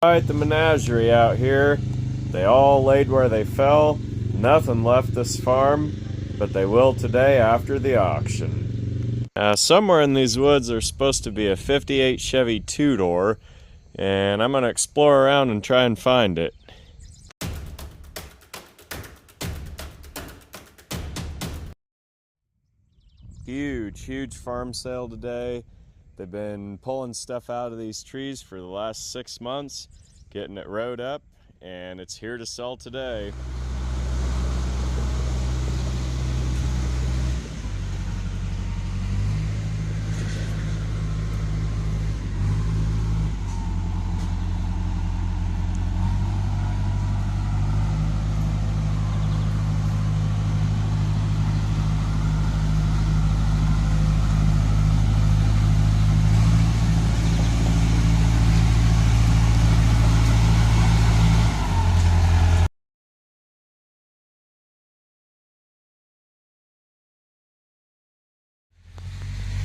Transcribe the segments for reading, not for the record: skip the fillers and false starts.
Alright, the menagerie out here. They all laid where they fell. Nothing left this farm, but they will today after the auction. Somewhere in these woods there's supposed to be a 58 Chevy two-door, and I'm going to explore around and try and find it. Huge farm sale today. They've been pulling stuff out of these trees for the last 6 months, getting it rode up, and it's here to sell today.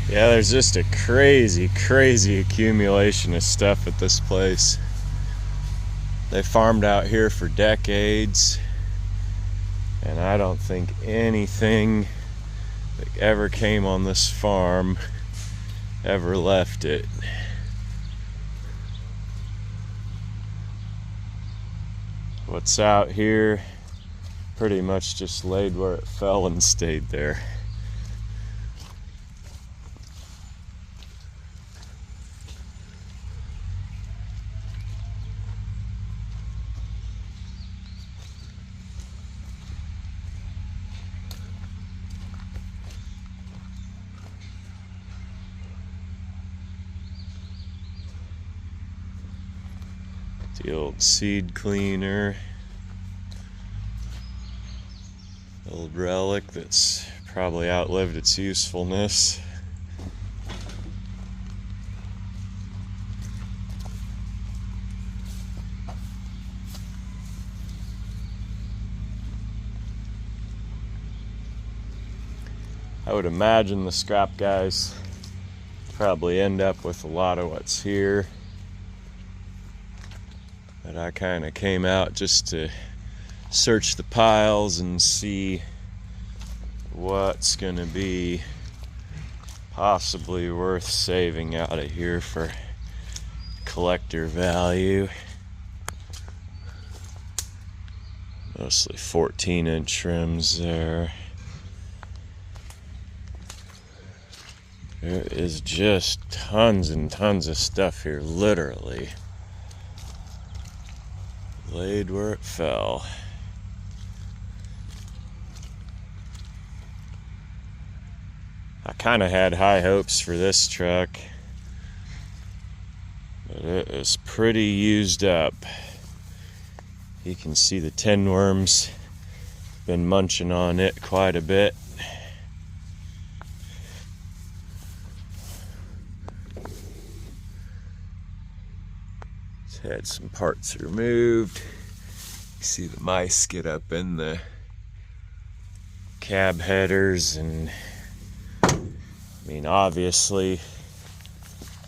Yeah, there's just a crazy accumulation of stuff at this place. They farmed out here for decades, and I don't think anything that ever came on this farm ever left it. What's out here pretty much just laid where it fell and stayed there. The old seed cleaner, old relic that's probably outlived its usefulness. I would imagine the scrap guys probably end up with a lot of what's here. But I kind of came out just to search the piles and see what's going to be possibly worth saving out of here for collector value. Mostly 14-inch trims there. There is just tons and tons of stuff here, literally. Laid where it fell. I kind of had high hopes for this truck, but it is pretty used up. You can see the tin worms been munching on it quite a bit. Had some parts removed. You see the mice get up in the cab headers, and I mean, obviously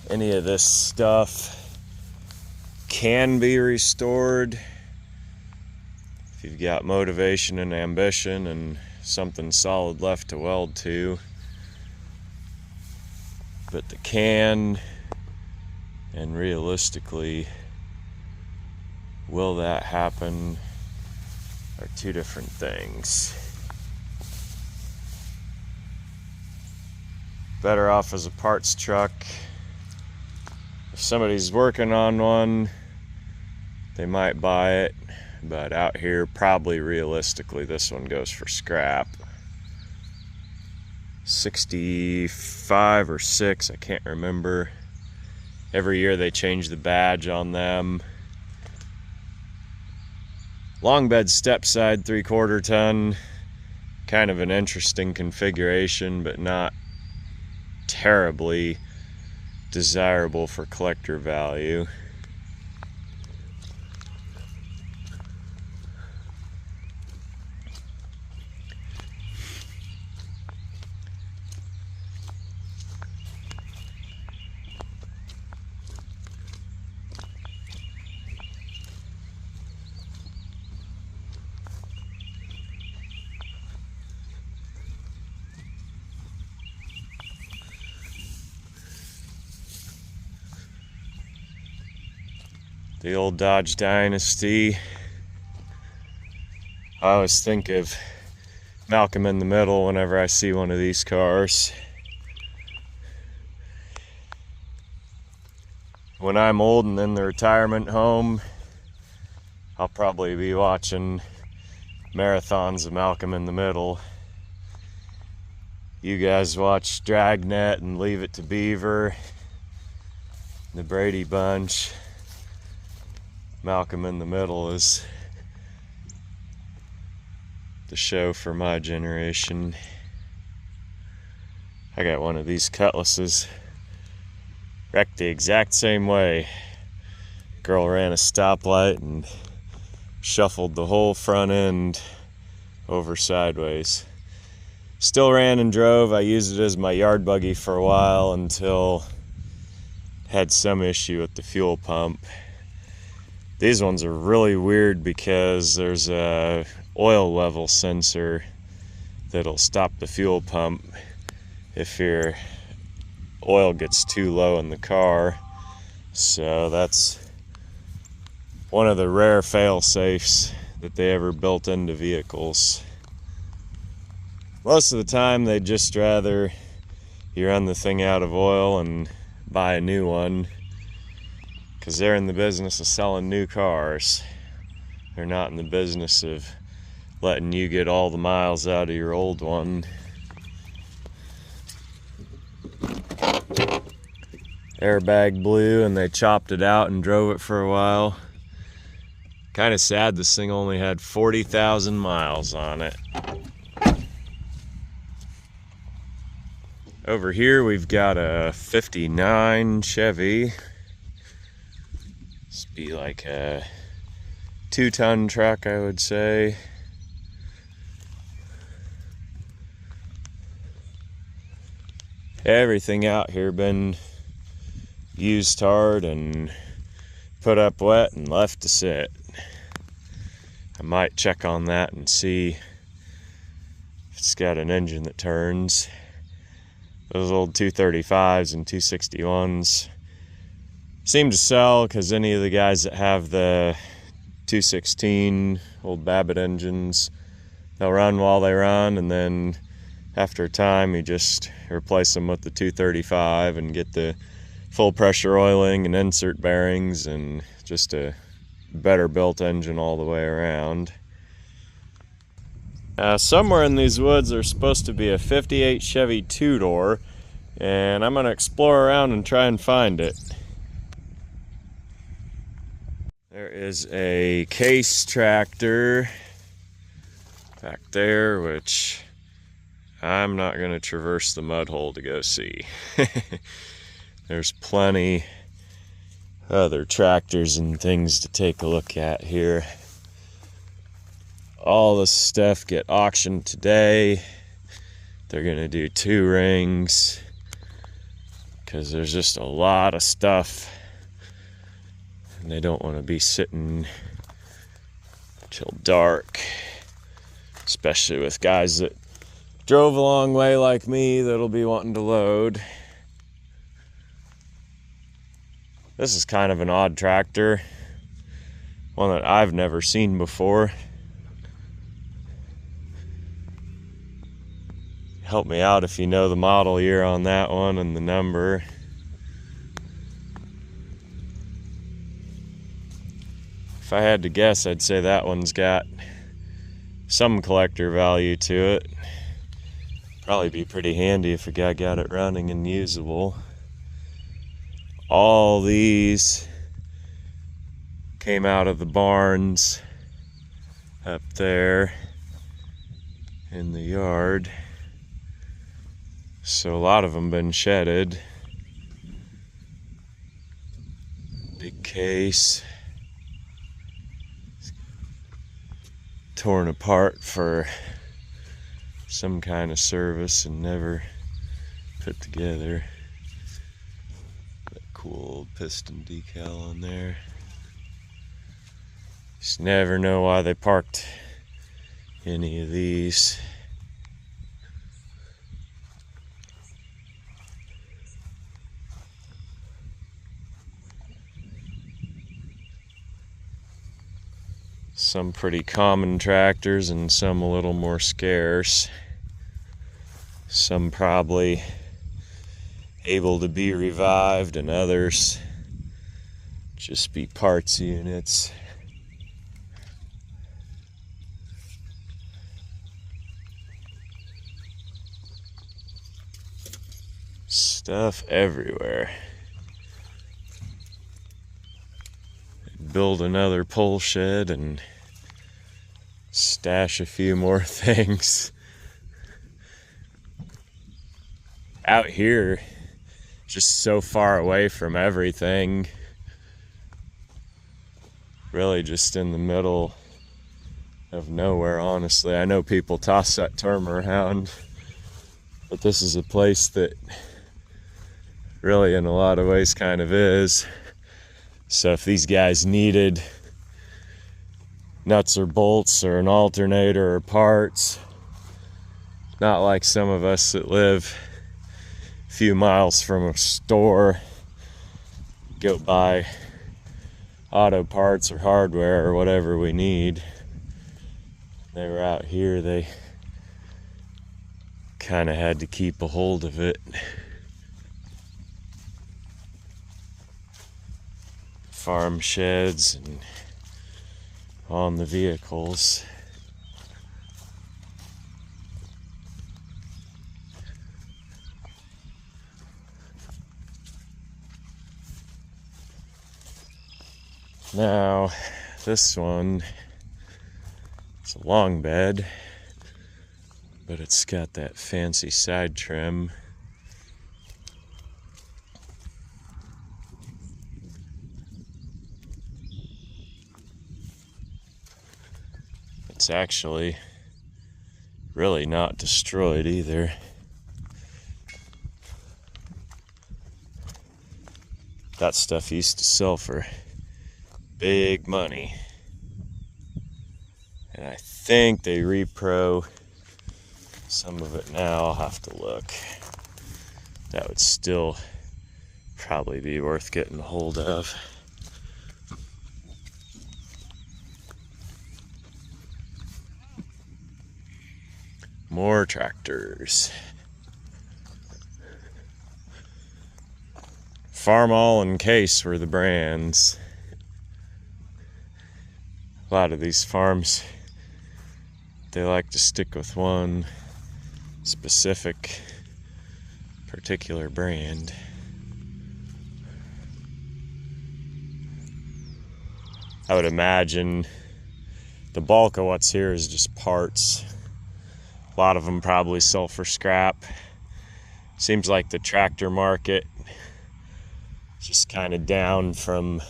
any of this stuff can be restored if you've got motivation and ambition and something solid left to weld to. But the can, and realistically, will that happen, are two different things. Better off as a parts truck. If somebody's working on one, they might buy it, but out here, probably realistically, this one goes for scrap. 65 or 6, I can't remember. Every year they change the badge on them. Long bed step side 3/4 ton, kind of an interesting configuration, but not terribly desirable for collector value. The old Dodge Dynasty. I always think of Malcolm in the Middle whenever I see one of these cars. When I'm old and in the retirement home, I'll probably be watching marathons of Malcolm in the Middle. You guys watch Dragnet and Leave It to Beaver, the Brady Bunch. Malcolm in the Middle is the show for my generation. I got one of these cutlasses wrecked the exact same way. Girl ran a stoplight and shuffled the whole front end over sideways. Still ran and drove. I used it as my yard buggy for a while until had some issue with the fuel pump. These ones are really weird because there's a oil level sensor that'll stop the fuel pump if your oil gets too low in the car. So that's one of the rare fail-safes that they ever built into vehicles. Most of the time they'd just rather you run the thing out of oil and buy a new one, because they're in the business of selling new cars. They're not in the business of letting you get all the miles out of your old one. Airbag blew and they chopped it out and drove it for a while. Kind of sad this thing only had 40,000 miles on it. Over here we've got a 59 Chevy. This would be like a 2-ton truck, I would say. Everything out here been used hard and put up wet and left to sit. I might check on that and see if it's got an engine that turns. Those old 235s and 261s seem to sell because any of the guys that have the 216 old Babbitt engines, they'll run while they run, and then after a time you just replace them with the 235 and get the full pressure oiling and insert bearings and just a better built engine all the way around. Somewhere in these woods there's supposed to be a 58 Chevy 2-door, and I'm going to explore around and try and find it. There is a Case tractor back there, which I'm not going to traverse the mud hole to go see. There's plenty other tractors and things to take a look at here. All this stuff get auctioned today. They're going to do 2 rings because there's just a lot of stuff and they don't want to be sitting till dark, especially with guys that drove a long way like me that'll be wanting to load. This is kind of an odd tractor, one that I've never seen before. Help me out if you know the model year on that one and the number. If I had to guess, I'd say that one's got some collector value to it. Probably be pretty handy if a guy got it running and usable. All these came out of the barns up there in the yard. So a lot of them been shedded. Big Case. Torn apart for some kind of service and never put together. That cool old piston decal on there. Just never know why they parked any of these. Some pretty common tractors and some a little more scarce. Some probably able to be revived and others just be parts units. Stuff everywhere. Build another pole shed and stash a few more things. Out here, just so far away from everything. Really just in the middle of nowhere, honestly. I know people toss that term around, but this is a place that really in a lot of ways kind of is. So if these guys needed nuts or bolts or an alternator or parts, not like some of us that live a few miles from a store, go buy auto parts or hardware or whatever we need. They were out here, they kind of had to keep a hold of it. Farm sheds and on the vehicles. Now, this one, it's a long bed, but it's got that fancy side trim. It's actually really not destroyed either. That stuff used to sell for big money. And I think they repro some of it now. I'll have to look. That would still probably be worth getting a hold of. More tractors. Farmall and Case were the brands. A lot of these farms, they like to stick with one specific particular brand. I would imagine the bulk of what's here is just parts. A lot of them probably sell for scrap. Seems like the tractor market is just kind of down from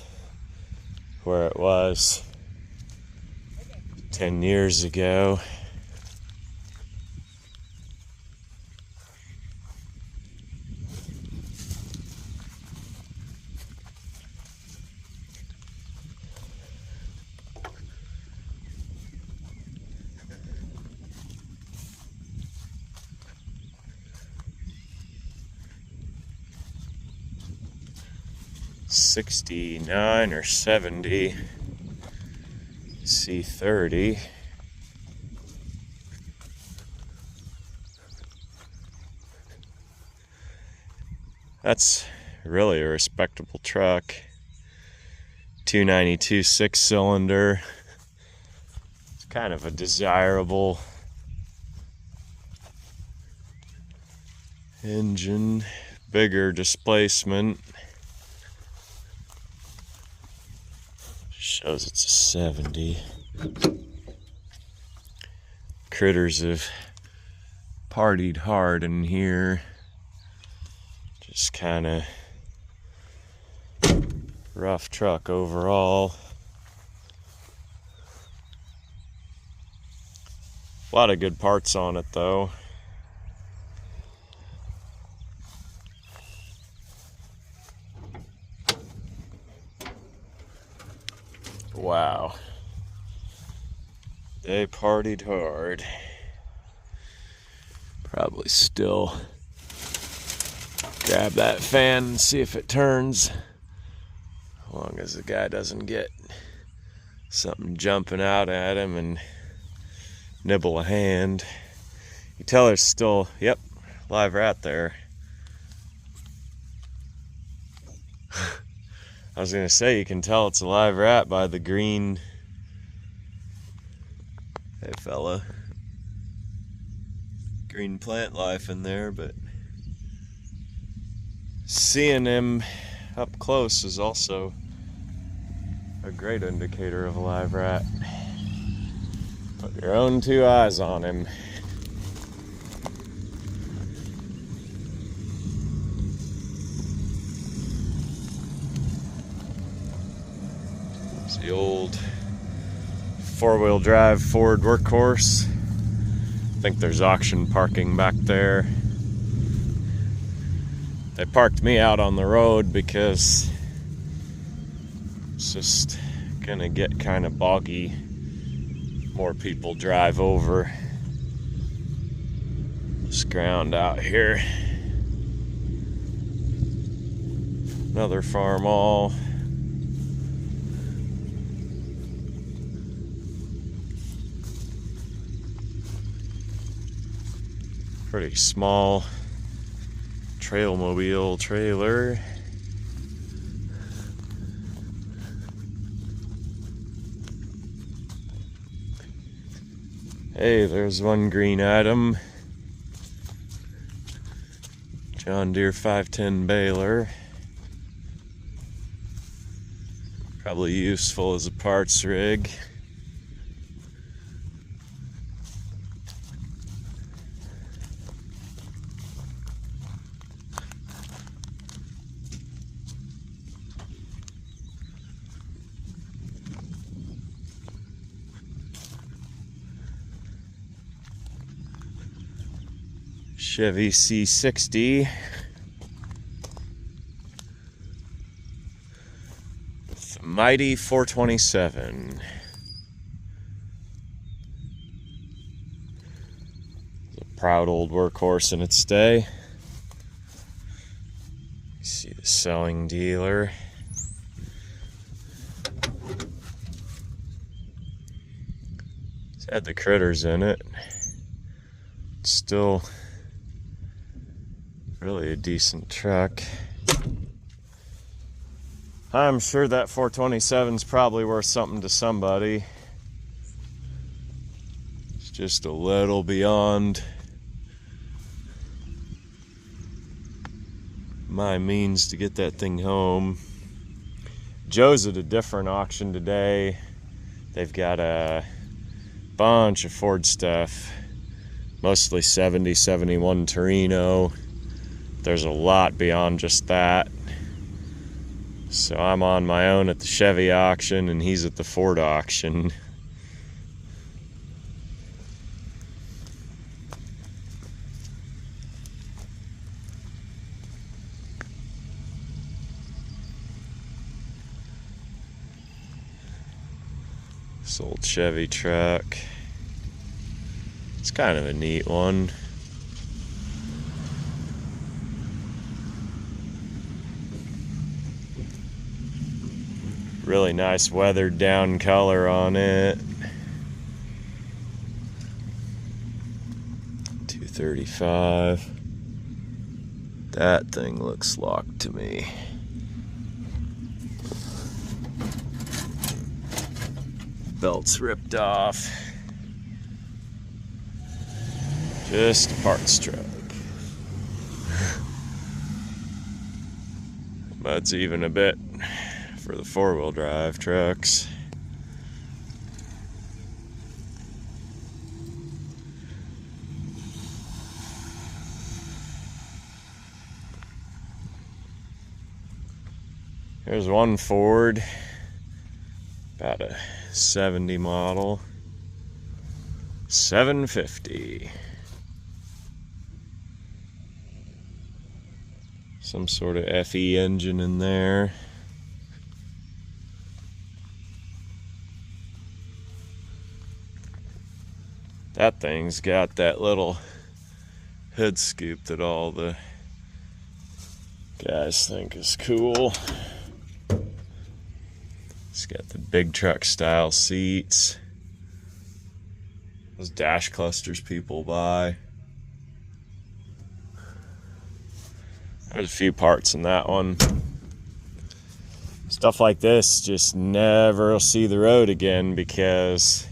where it was 10 years ago. '69 or '70 C30. That's really a respectable truck. 292 6-cylinder. It's kind of a desirable engine, bigger displacement. Shows it's a 70. Critters have partied hard in here. Just kind of rough truck overall. A lot of good parts on it though. Wow. They partied hard. Probably still grab that fan and see if it turns. As long as the guy doesn't get something jumping out at him and nibble a hand. You tell there's still, yep, live rat there. I was gonna say, you can tell it's a live rat by the green. Hey fella. Green plant life in there, but seeing him up close is also a great indicator of a live rat. Put your own two eyes on him. It's the old four-wheel drive Ford workhorse. I think there's auction parking back there. They parked me out on the road because it's just gonna get kind of boggy. More people drive over this ground out here. Another Farmall. Pretty small trailmobile trailer. Hey, there's one green item. John Deere 510 baler. Probably useful as a parts rig. Chevy C60. With a mighty 427. It's a proud old workhorse in its day. You see the selling dealer. It's had the critters in it. It's still really a decent truck. I'm sure that 427's probably worth something to somebody. It's just a little beyond my means to get that thing home. Joe's at a different auction today. They've got a bunch of Ford stuff, mostly 70, 71 Torino. There's a lot beyond just that. So I'm on my own at the Chevy auction and he's at the Ford auction. This old Chevy truck. It's kind of a neat one. Really nice weathered down color on it. 235. That thing looks locked to me. Belt's ripped off. Just a parts truck. Mud's even a bit for the four-wheel drive trucks. Here's one Ford, about a 70 model, 750. Some sort of FE engine in there. That thing's got that little hood scoop that all the guys think is cool. It's got the big truck style seats. Those dash clusters people buy. There's a few parts in that one. Stuff like this just never see the road again because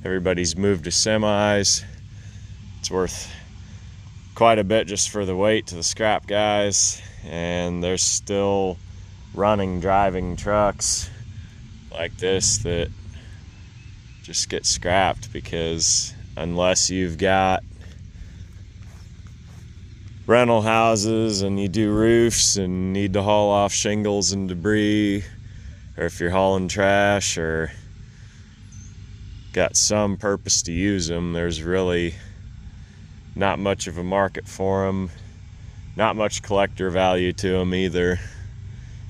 everybody's moved to semis. It's worth quite a bit just for the weight to the scrap guys, and there's still driving trucks like this that just get scrapped because unless you've got rental houses and you do roofs and need to haul off shingles and debris, or if you're hauling trash or got some purpose to use them, there's really not much of a market for them. Not much collector value to them either.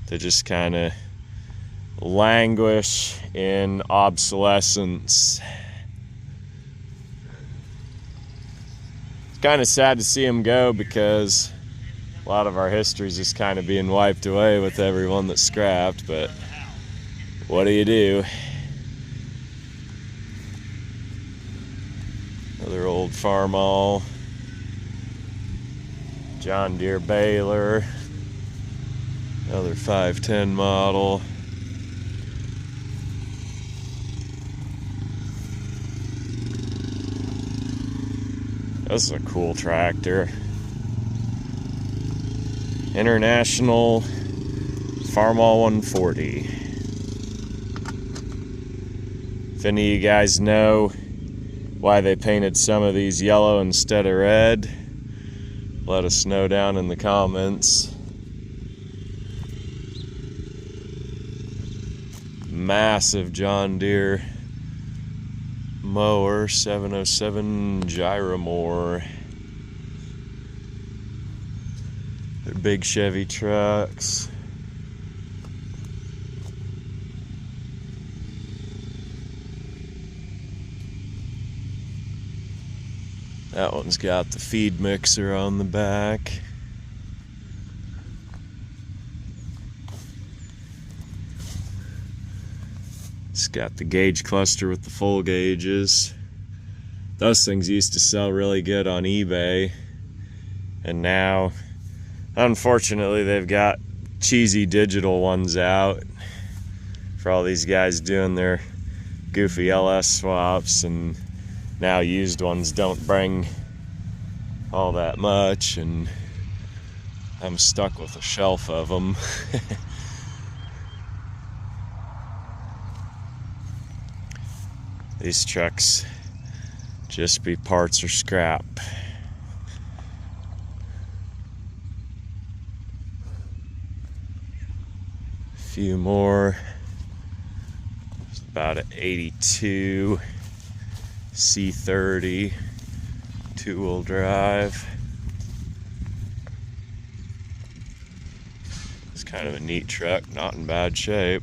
They just kind of languish in obsolescence. It's kind of sad to see them go because a lot of our history is just kind of being wiped away with everyone that's scrapped, but what do you do? Another old Farmall, John Deere baler, another 510 model. This is a cool tractor. International Farmall 140. If any of you guys know why they painted some of these yellow instead of red, let us know down in the comments. Massive John Deere mower, 707 Gyromore. They're big Chevy trucks. That one's got the feed mixer on the back. It's got the gauge cluster with the full gauges. Those things used to sell really good on eBay, and now unfortunately they've got cheesy digital ones out for all these guys doing their goofy LS swaps, and now used ones don't bring all that much, and I'm stuck with a shelf of them. These trucks just be parts or scrap. A few more. It's about an 82 C30 two-wheel drive. It's kind of a neat truck, not in bad shape.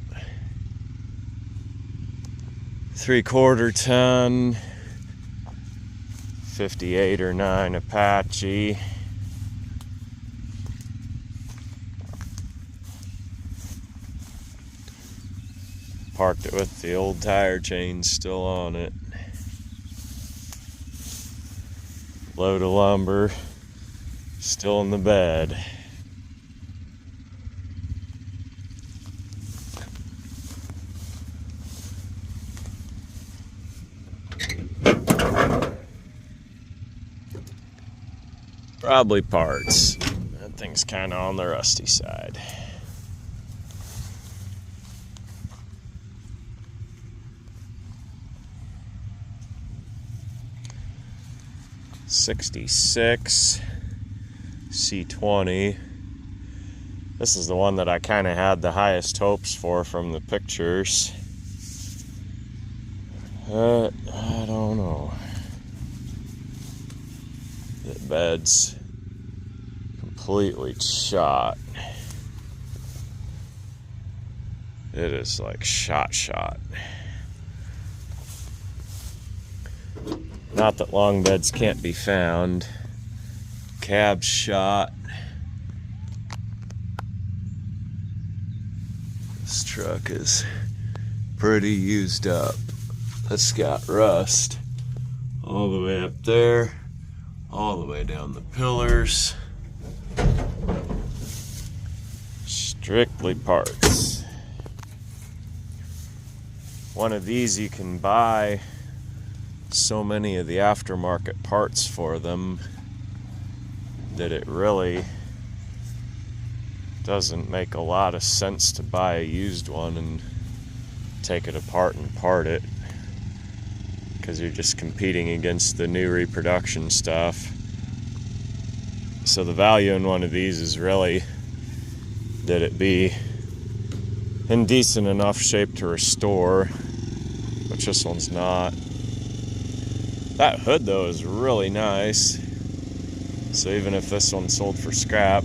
3/4 ton 58 or 9 Apache. Parked it with the old tire chains still on it. Load of lumber still in the bed. Probably parts. That thing's kind of on the rusty side. '66 C20. This is the one that I kind of had the highest hopes for from the pictures. I don't know. The bed's completely shot. It is like shot. Not that long beds can't be found. Cab's shot. This truck is pretty used up. It's got rust all the way up there, all the way down the pillars. Strictly parts. One of these you can buy so many of the aftermarket parts for them that it really doesn't make a lot of sense to buy a used one and take it apart and part it, because you're just competing against the new reproduction stuff. So the value in one of these is really that it be in decent enough shape to restore, which this one's not. That hood though is really nice, so even if this one sold for scrap,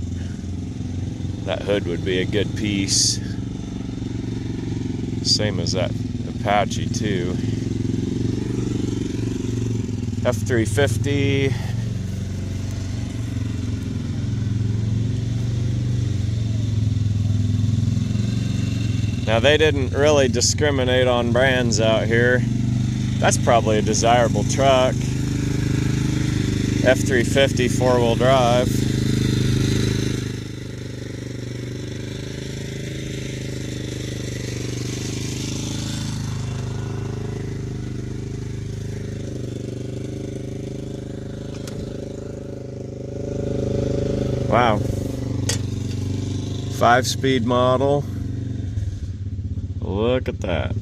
that hood would be a good piece. Same as that Apache too. F350. Now they didn't really discriminate on brands out here. That's probably a desirable truck. F350 four-wheel drive. Wow. 5-speed model. Look at that.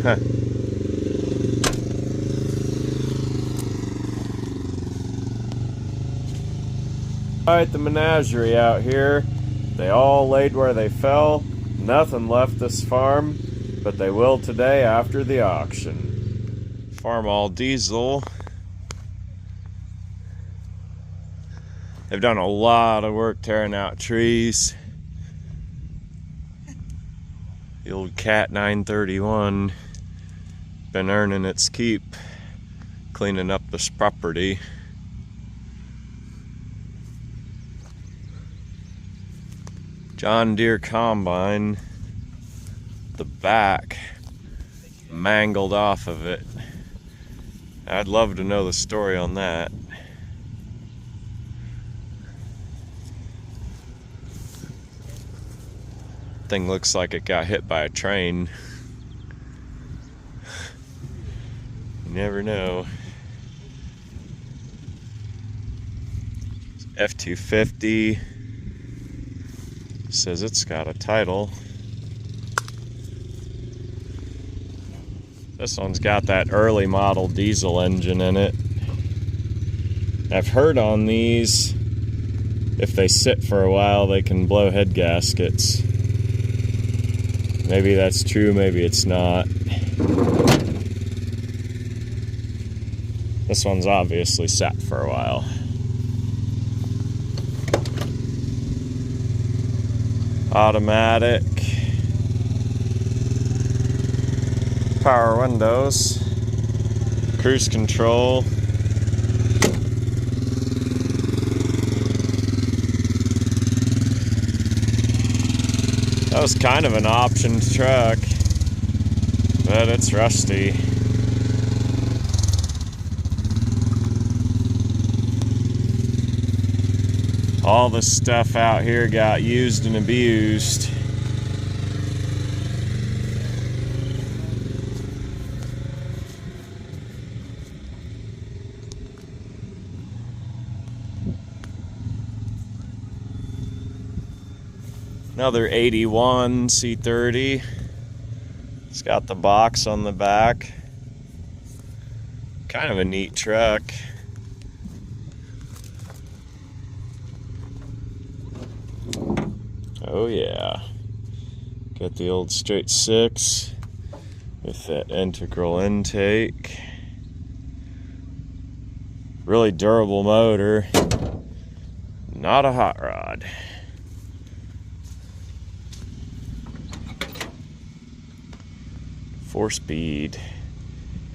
Huh. Alright, the menagerie out here. They all laid where they fell. Nothing left this farm, but they will today after the auction. Farmall diesel. They've done a lot of work tearing out trees. The old Cat 931 been earning its keep cleaning up this property. John Deere combine, the back mangled off of it. I'd love to know the story on that. Thing looks like it got hit by a train. You never know. F250 says it's got a title. This one's got that early model diesel engine in it. I've heard on these, if they sit for a while, they can blow head gaskets. Maybe that's true, maybe it's not. This one's obviously sat for a while. Automatic. Power windows. Cruise control. That was kind of an optioned truck, but it's rusty. All the stuff out here got used and abused. Another 81 C30. It's got the box on the back. Kind of a neat truck. Oh yeah. Got the old straight 6 with that integral intake. Really durable motor. Not a hot rod. Four-speed,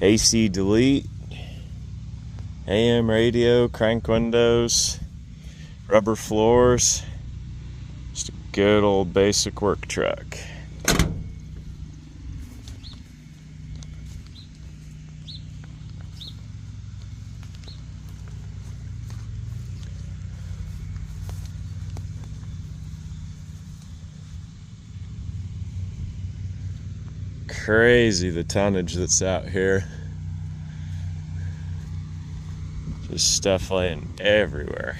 AC delete, AM radio, crank windows, rubber floors. Just a good old basic work truck. Crazy the tonnage that's out here. Just stuff laying everywhere.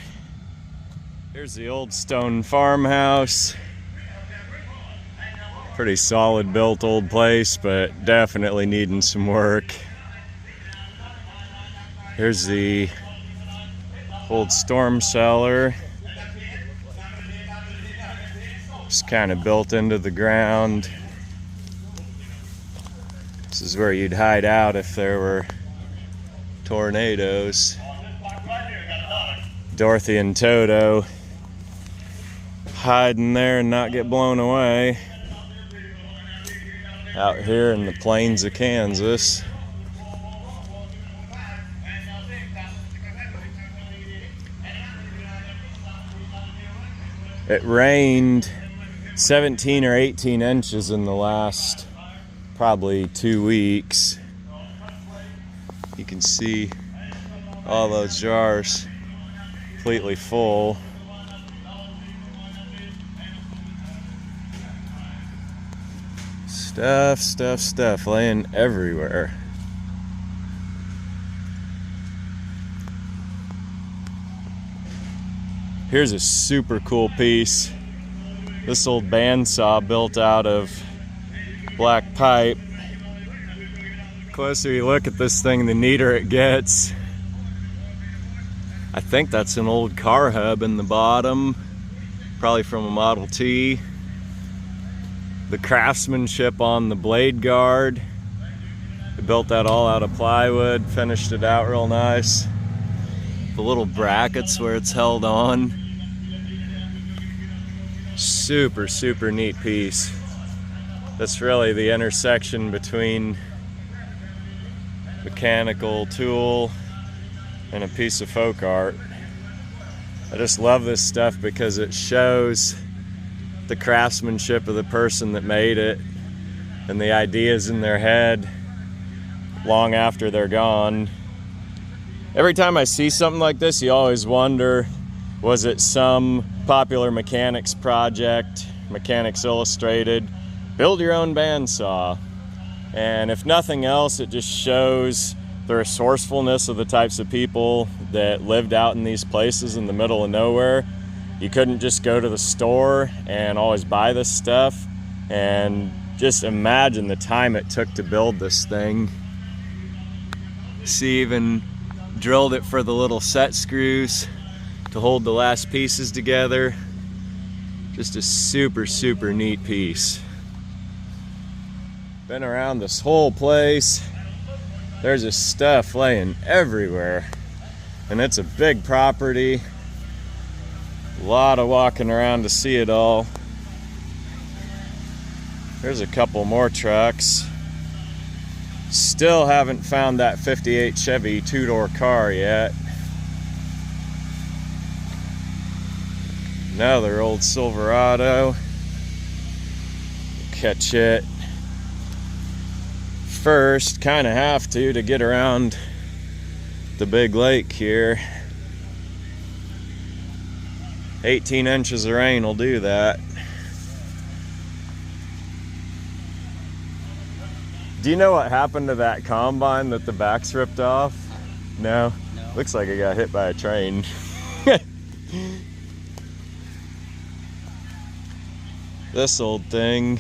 Here's the old stone farmhouse. Pretty solid built old place, but definitely needing some work. Here's the old storm cellar. It's kind of built into the ground. This is where you'd hide out if there were tornadoes. Dorothy and Toto hide in there and not get blown away. Out here in the plains of Kansas. It rained 17 or 18 inches in the last probably 2 weeks. You can see all those jars completely full. Stuff laying everywhere. Here's a super cool piece. This old bandsaw built out of black pipe. The closer you look at this thing, the neater it gets. I think that's an old car hub in the bottom, probably from a Model T. The craftsmanship on the blade guard. They built that all out of plywood, finished it out real nice. The little brackets where it's held on. Super neat piece. That's really the intersection between mechanical tool and a piece of folk art. I just love this stuff because it shows the craftsmanship of the person that made it and the ideas in their head long after they're gone. Every time I see something like this, you always wonder, was it some popular mechanics project, Mechanics Illustrated, build your own bandsaw? And if nothing else, it just shows the resourcefulness of the types of people that lived out in these places in the middle of nowhere. You couldn't just go to the store and always buy this stuff. And just imagine the time it took to build this thing. See, even drilled it for the little set screws to hold the last pieces together. Just a super neat piece. Been around this whole place. There's this stuff laying everywhere. And it's a big property. A lot of walking around to see it all. There's a couple more trucks. Still haven't found that 58 Chevy two-door car yet. Another old Silverado. Catch it first, kind of have to get around the big lake here. 18 inches of rain will do that. Do you know what happened to that combine that the back's ripped off? No? No. Looks like it got hit by a train. This old thing,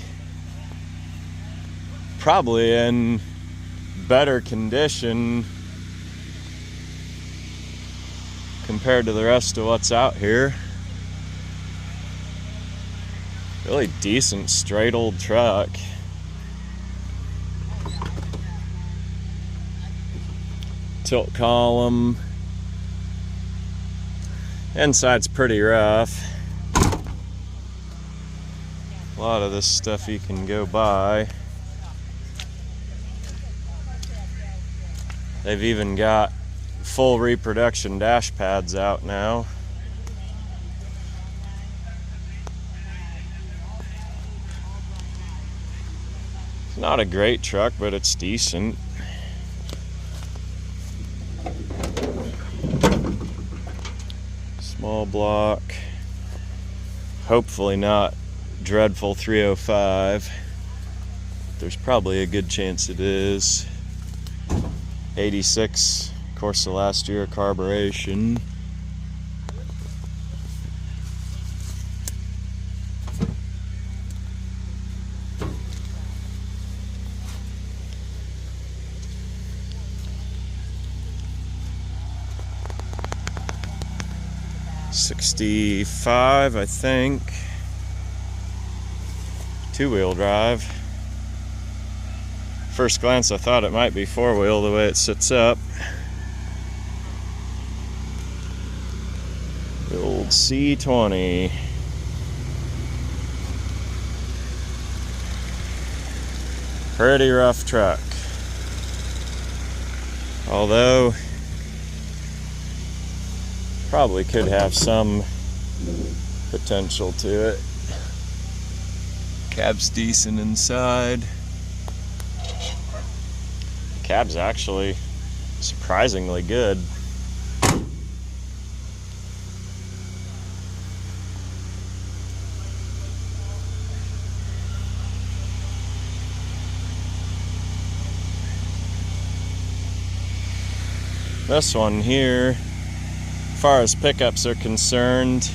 probably in better condition compared to the rest of what's out here. Really decent, straight old truck. Tilt column. Inside's pretty rough. A lot of this stuff you can go buy. They've even got full reproduction dash pads out now. It's not a great truck, but it's decent. Small block. Hopefully not dreadful 305. There's probably a good chance it is. 86, of course, the last year of carburation. '65, I think. Two-wheel drive. First glance, I thought it might be four-wheel the way it sits up. The old C20. Pretty rough truck. Although, probably could have some potential to it. Cab's decent inside. Cab's actually surprisingly good. This one here, as far as pickups are concerned,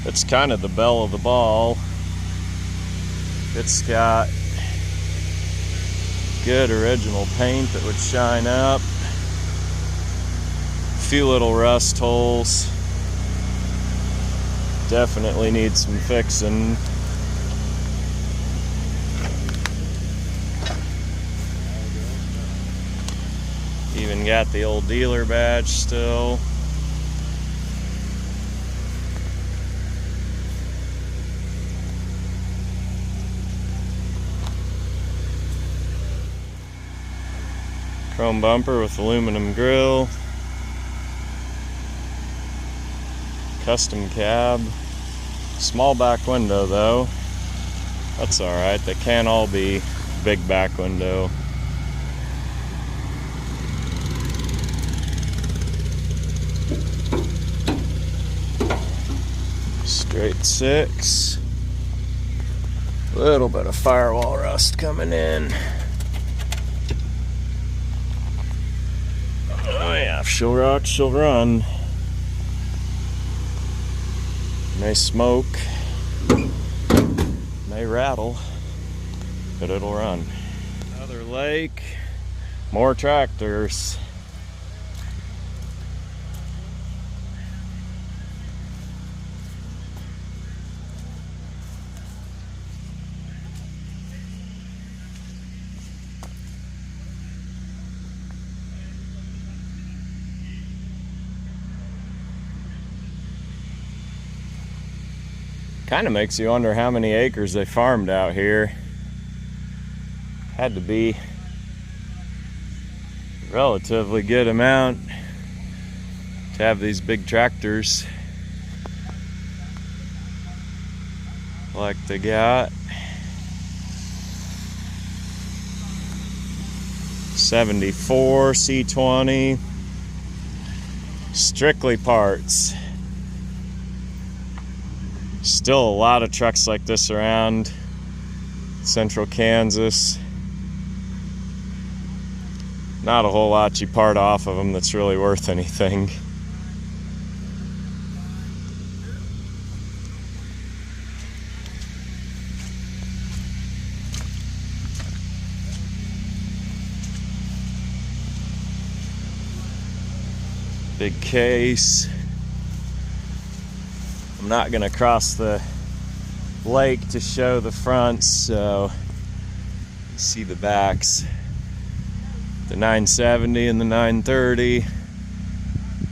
it's kind of the belle of the ball. It's got good original paint that would shine up. A few little rust holes. Definitely needs some fixing. Even got the old dealer badge still. Chrome bumper with aluminum grille. Custom cab. Small back window though. That's alright, they can't all be big back window. Straight six. Little bit of firewall rust coming in. Oh yeah, if she'll rock, she'll run. May smoke, may rattle, but it'll run. Another lake, more tractors. Kind of makes you wonder how many acres they farmed out here. Had to be a relatively good amount to have these big tractors like they got. 74 C20, strictly parts. Still a lot of trucks like this around central Kansas. Not a whole lot you part off of them that's really worth anything. Big case. I'm not gonna cross the lake to show the fronts, so you see the backs. The 970 and the 930.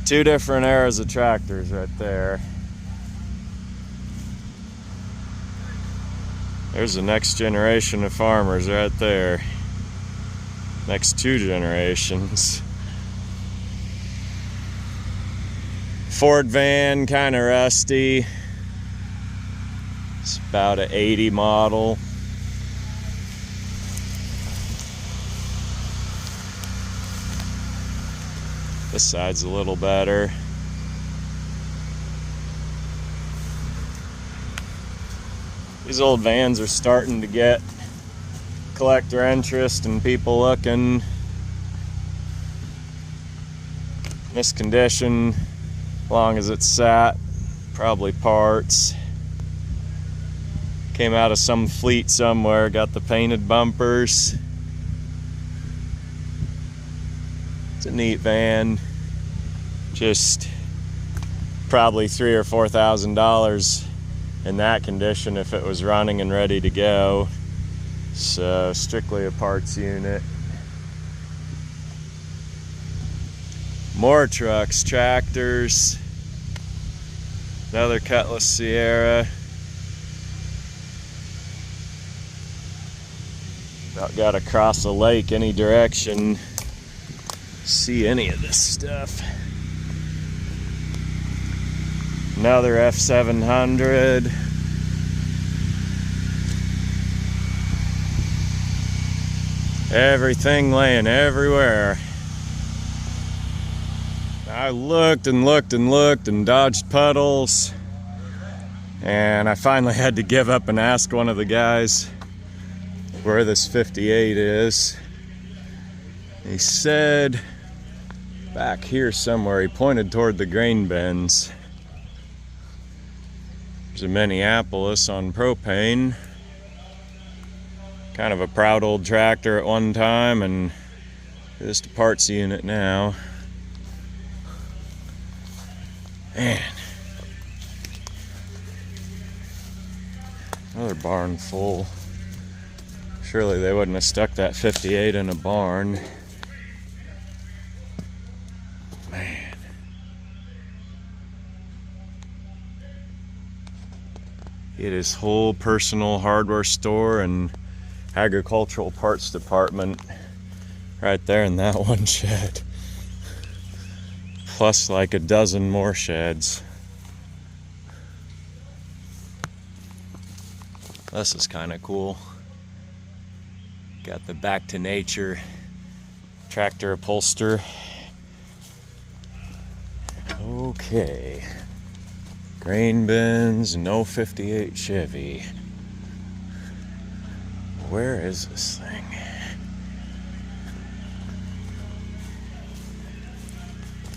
Two different eras of tractors right there. There's the next generation of farmers right there. Next two generations. Ford van, kind of rusty. It's about an 80 model. This side's a little better. These old vans are starting to get collector interest and people looking. This condition, as long as it's sat, probably parts. Came out of some fleet somewhere, got the painted bumpers. It's a neat van. Just probably $3,000 or $4,000 in that condition if it was running and ready to go. So strictly a parts unit. More trucks, tractors, another Cutlass Sierra. About got to cross a lake any direction, see any of this stuff. Another F700. Everything laying everywhere. I looked and looked and looked and dodged puddles, and I finally had to give up and ask one of the guys where this 58 is. He said back here somewhere. He pointed toward the grain bins. There's a Minneapolis on propane. Kind of a proud old tractor at one time, and just a parts unit now. Man. Another barn full. Surely they wouldn't have stuck that 58 in a barn. Man. It is whole personal hardware store and agricultural parts department right there in that one shed. Plus like a dozen more sheds. This is kind of cool. Got the back to nature tractor upholster. Okay. Grain bins, no 58 Chevy. Where is this thing?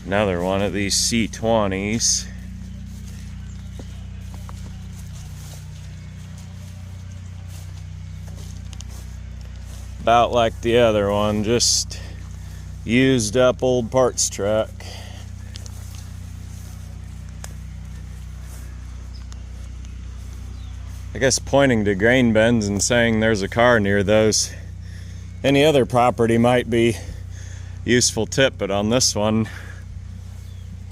Another one of these C20s. About like the other one, just used up old parts truck. I guess pointing to grain bins and saying there's a car near those. Any other property might be useful tip, but on this one,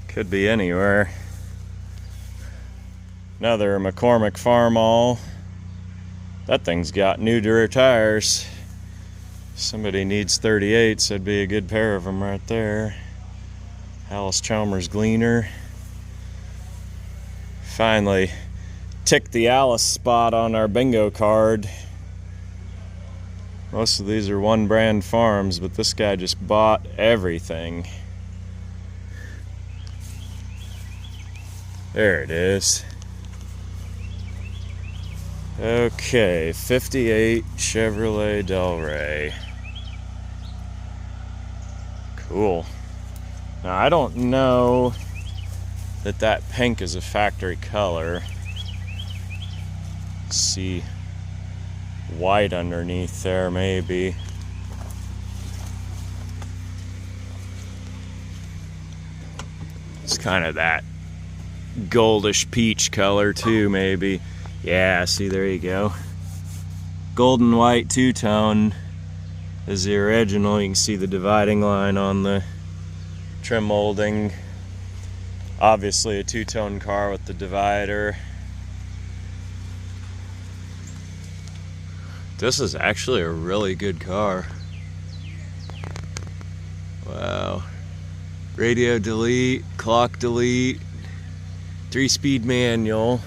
could be anywhere. Another McCormick Farmall. That thing's got new Dura tires. Somebody needs 38s, that'd be a good pair of them right there. Alice Chalmers Gleaner. Finally ticked the Alice spot on our bingo card. Most of these are one brand farms, but this guy just bought everything. There it is. Okay, 58 Chevrolet Del Rey. Cool. Now I don't know that pink is a factory color. See white underneath there maybe. It's kind of that goldish peach color too, maybe. Yeah, see, there you go. Golden white two-tone is the original. You can see the dividing line on the trim molding. Obviously a two-tone car with the divider. This is actually a really good car. Wow. Radio delete, clock delete, 3-speed manual.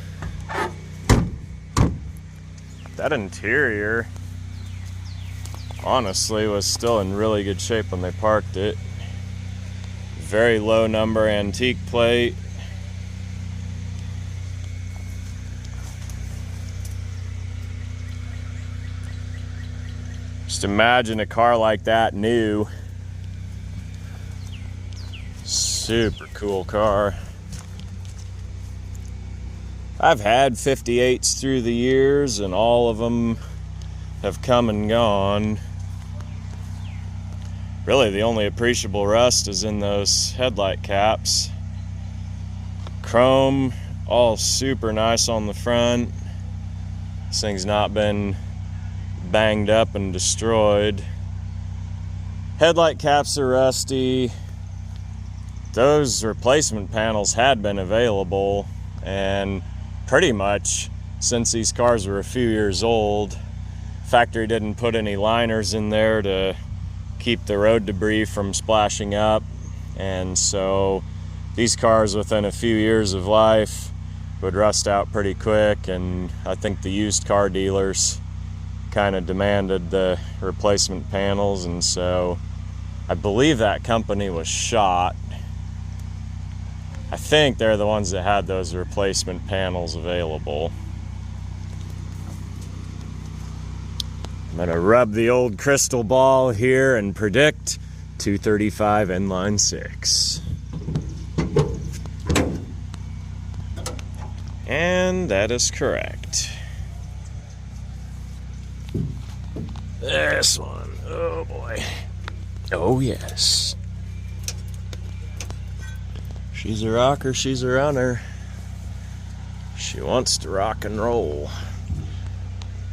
That interior, honestly, was still in really good shape when they parked it. Very low number antique plate. Just imagine a car like that new. Super cool car. I've had 58s through the years, and all of them have come and gone. Really, the only appreciable rust is in those headlight caps. Chrome, all super nice on the front. This thing's not been banged up and destroyed. Headlight caps are rusty. Those replacement panels had been available, and pretty much since these cars were a few years old, factory didn't put any liners in there to keep the road debris from splashing up, and so these cars within a few years of life would rust out pretty quick, and I think the used car dealers kind of demanded the replacement panels, and so I believe that company was shot. I think they're the ones that had those replacement panels available. I'm gonna rub the old crystal ball here and predict 235 inline 6. And that is correct. This one, oh boy. Oh yes. She's a rocker, she's a runner. She wants to rock and roll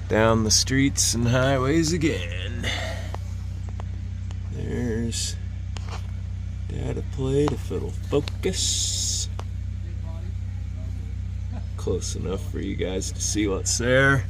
down the streets and highways again. There's data plate if it'll focus. Close enough for you guys to see what's there.